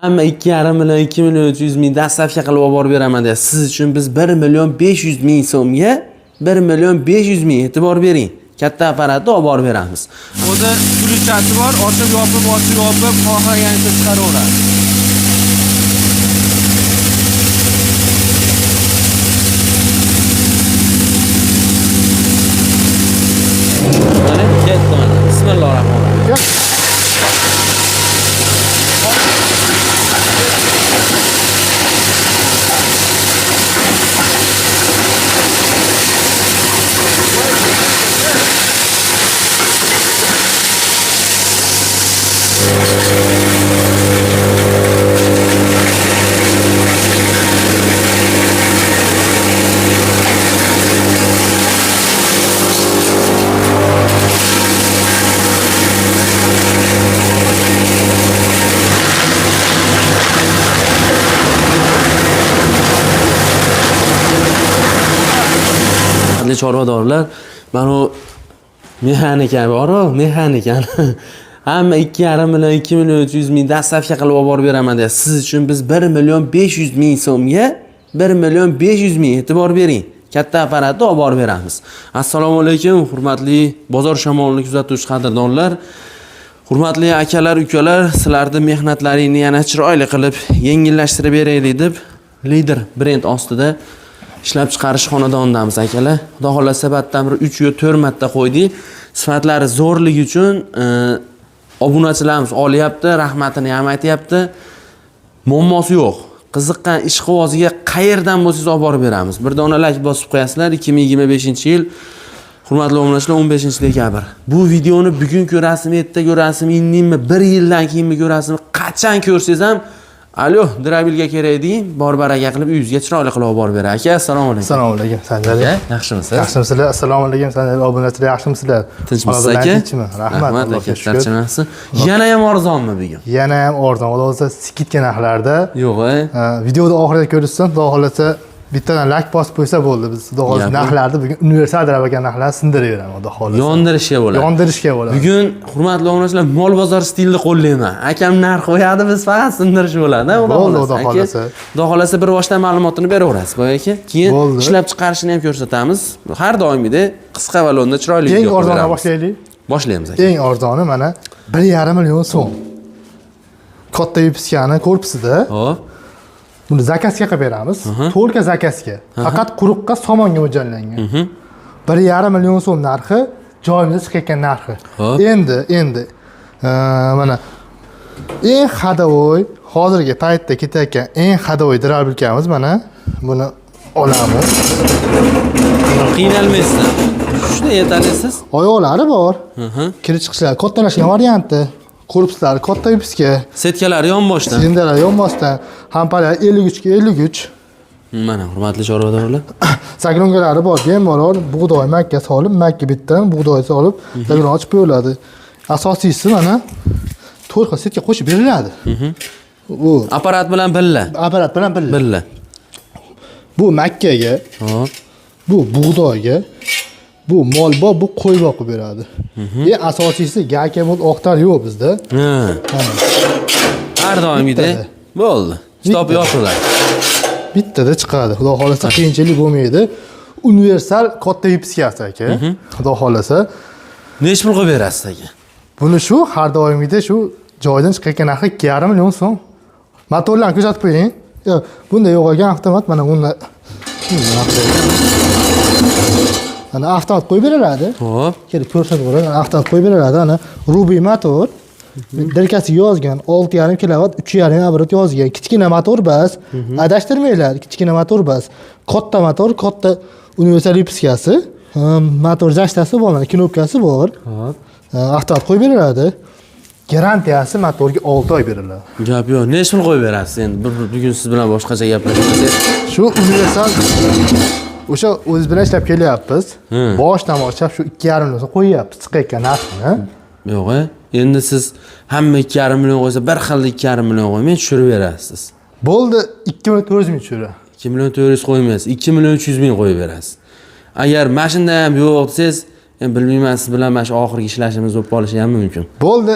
Hamma 2,5 million, 2 million 300 ming dastlabki qilib olib borib beraman deyapti. Siz uchun biz 1 million 500 ming so'mga 1 million 500 ming e'tibor bering. Katta apparatni olib borib beramiz. O'zi ключasi bor, ochib yopib, xohlaganicha chiqaraveradi. Mana ketdi mana. Bismillahirrohmanirrohim. Chorvadorlar, mana u mexanika bor, mexanikani hamma 2,5 million, 2 million 300 ming dastlabki qilib olib borib beraman deyapti. Siz uchun biz 1 million 500 ming so'mga 1 million 500 ming e'tibor bering. Katta apparatni olib borib beramiz. Assalomu alaykum, hurmatli bozor shamolini kuzatuvchi qadrdonlar. Hurmatli akalar, ukalar, sizlarning mehnatlaringizni yana chiroyli qilib yengillashtirib beraylik deb Lider brend ostida ishlab chiqarish xonadonidamiz akalar. Xudo xolasa batdan bir 3 yo 4 marta qo'ydik. Sifatlari zo'rligi uchun obunachilarimiz olyapti, rahmatini ham aytyapti. Muammosi yo'q. Qiziqqan ishqiboziga qayerdan bo'lsangiz olib borib beramiz. Bir dona like bosib qo'yasizlar. 2025-yil hurmatli obunachilar 15-dekabr. Bu videoni bugun ko'rasizmi, erta ko'rasizmi, indinmi, 1 yildan keyinmi ko'rasizmi, qachon ko'rsangiz ham alo, Drabilga kerak deng, bor baraka qilib uyingizga chiroyli qilib borib beray aka. Assalomu alaykum. Assalomu alaykum. Sanjar aka, yaxshimisiz? Yaxshimisizlar? Assalomu alaykum Sanjar obunachilar, yaxshimisizlar? Tinchmisiz aka? Rahmat, Allohga shukr. Yana ham arzonmi bugun? Yana ham arzon. Xudo skidka narxlarda. Yo'q-a. Videoda oxirida ko'rishsin, xudo xolasa bittadan like bosib qo'ysa bo'ldi. Biz xudo xolasa narxlarni bugun universal darabagan narxlarni sindiraveraman, xudo xolasa. Yondirishga bo'ladi. Yondirishga bo'ladi. Bugun hurmatli obunachilar, mol bozor stilida qo'llayman. Akam narx qo'yadi, biz faqat sindirish bo'ladi, xudo xolasa. Xudo xolasa bir boshdan ma'lumotini beraverasiz, boy aka. Keyin ishlab chiqarishini ham ko'rsatamiz. Har doimgidek qisqa va lo'nda chiroyli video ko'ramiz. Eng arzondan boshlaylik. Boshlaymiz aka. Eng arzoni mana 1,5 million so'm. Katta vipiskani korpusida. Xo'p. Buni zakazga qilib beramiz. To'lka zakazga. Faqat quruqqa somonga mo'ljallangan. 1,5 million so'm narxi, joyimizda chiqayotgan narxi. Endi mana eng hadavoy hozirgi paytda ketayotgan eng hadavoy drabilkamiz mana buni olamiz. Qiynalmaysiz. Shunday yetarlisiz? Oyoqlari bor. Kirib chiqishlar kattalashgan varianti. Korpuslari katta vipiska. Setkalari yonboshdan. Silindalari yonboshdan. Hampalari 53 ga 53. Mana hurmatli chorvadorlar. Zagrongalari bor, bemalol bug'doy makka solib, makka bitdan bug'doy solib, zagron ochib qo'yiladi. Asosiysi mana 4 xil setga qo'shib beriladi. Bu apparat bilan billa. Apparat bilan billa. Billa. Bu makkaga, hop. Bu bug'doyga, bu molboq, bu qo'yboq qilib beradi. Asosiysi gakamol oqtar yo'q bizda. Har doimgidek bo'ldi. Stop yoqiladi. Bittada chiqadi. Xudo xolasa qiyinchilik bo'lmaydi. Universal katta vipiskasi aka. Xudo xolasa. Nech pul qo'yib berasiz aka? Buni shu har doimgidek shu joydan chiqayotgan narxi 2,5 million so'm. Motorlarni kuzatib qo'ying. Bunda yo'qolgan avtomat mana bunda. Ana avtomat qo'yib beriladi. Xo'p. Kelib ko'rsatib qo'ying. Avtomat qo'yib beriladi. Ana Ruby motor. Dirkasi yozgan 6,5 kilovat, 3,5 obrat yozgan. Kichkina motor bas. Adashtirmaylar, kichkina motor bas. Katta motor, katta universal vipiskasi. Motor zashtasi bor, mana knopkasi bor. Hop. Avtomat qo'yib beriladi. Garantiyasi motorga 6 oy beriladi. Gap yo'q. Nech pul qo'yib berasiz endi? Bugun siz bilan boshqacha gaplashamiz. Shu universal o'sha o'z bilan ishlab kelyapmiz. Boshdan boshlab shu 2,5 million so'm qo'yyapmiz chiqayotgan narxini. Yo'q-a. Endi siz hamma 2,5 million qo'ysa, bir xil 2,5 million qo'ymay tushirib berasiz. Bo'ldi, 2 million 400 ming tushiradi. 2 million 400 qo'ymaysiz, 2 million 300 ming qo'yib berasiz. Agar mashinada ham yo'q desangiz, men bilmayman, siz bilan mana shu oxirgi ishlashimiz bo'lib qolishi ham mumkin. Bo'ldi,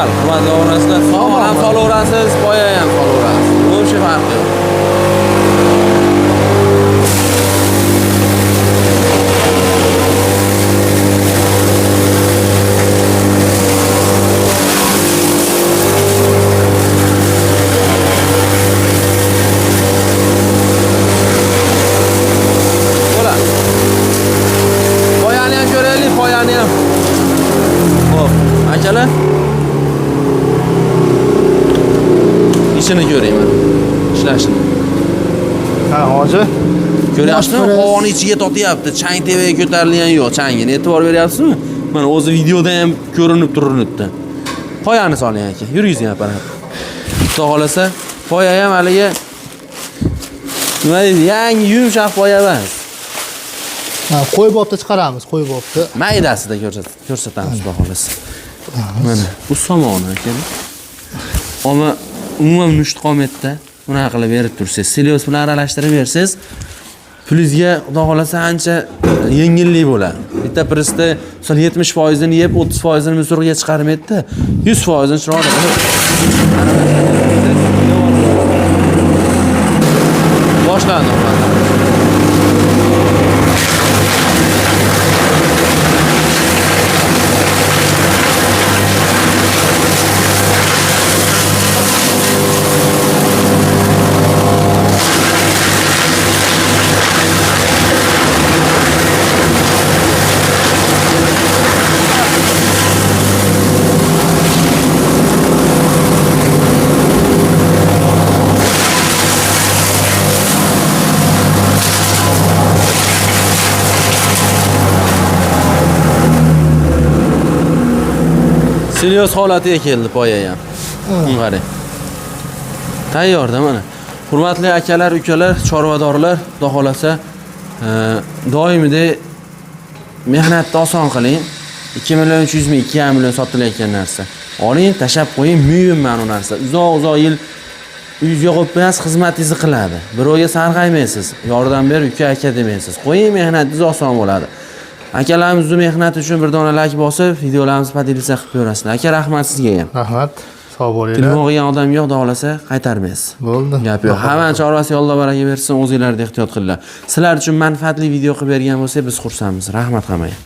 To'xtal, hurmatli obunachilar, somon ham solaverasiz, poya ham solaverasiz. Bo'sh farqi yo'q. Bo'ladi. Poyani ham ko'raylik, poyani ham. Xo'p, akalar. İşini göreyim ben. İşlashini. Ha, hoji. Ko'ryapsizmi? Havoni ichiga totyapti. Chang tevaga ko'tarilgan yo'q. Changini e'tibor beryapsizmi? Mana o'zi videoda ham ko'rinib turibdi. Poyani soling aka. Yurgizing apparat. Xudo xolasa, poya ham haliga nima deydi? Yangi yumshoq poya emas. Ha, qo'y bobda chiqaramiz, qo'y bobda. Maydasida ko'rsatamiz xudo xolasa. Mana bu somoni aka. Ama umuman musht qomatda bunaqa qilib berib tursiz. Silios bilan aralashtirib bersiz, plyuzga xudo xolasa ancha yengillik bo'ladi. Bitta pressda 70% ni yeb 30% ni musorga chiqarmaydi. 100% ni chiroyli qilib boshlandi. Silios holatiga keldi poya ham. Qarang. Tayyorda mana. Hurmatli akalar, ukalar, chorvadorlar, xudo xolasa, doimidek mehnatni oson qiling. 2 million 300 ming, 2,5 million sotilayotgan narsa. Oling, tashab qo'ying, muyim mana narsa. Uzoq yil uyingizga qo'yib xizmatingizni qiladi. Birovga sarg'aymaysiz, yordam ber, uka aka demaysiz. Qo'ying, mehnatingiz oson bo'ladi. Akalarimiz mehnat uchun bir dona like bosib, videolarimizni podelitsiya qilib ko'rasizlar. Aka, rahmat sizga ham. Rahmat. Sog' bo'linglar. Telefon qilgan odam yo'q, xohlasa qaytarmaysiz. Bo'ldi. Gap yo'q. Hamma chorvasi yo'lda baraka bersin, o'zingizlarda ehtiyot qilinglar. Sizlar uchun manfaatli video qilib bergan bo'lsak, biz xursandmiz. Rahmat hammaga.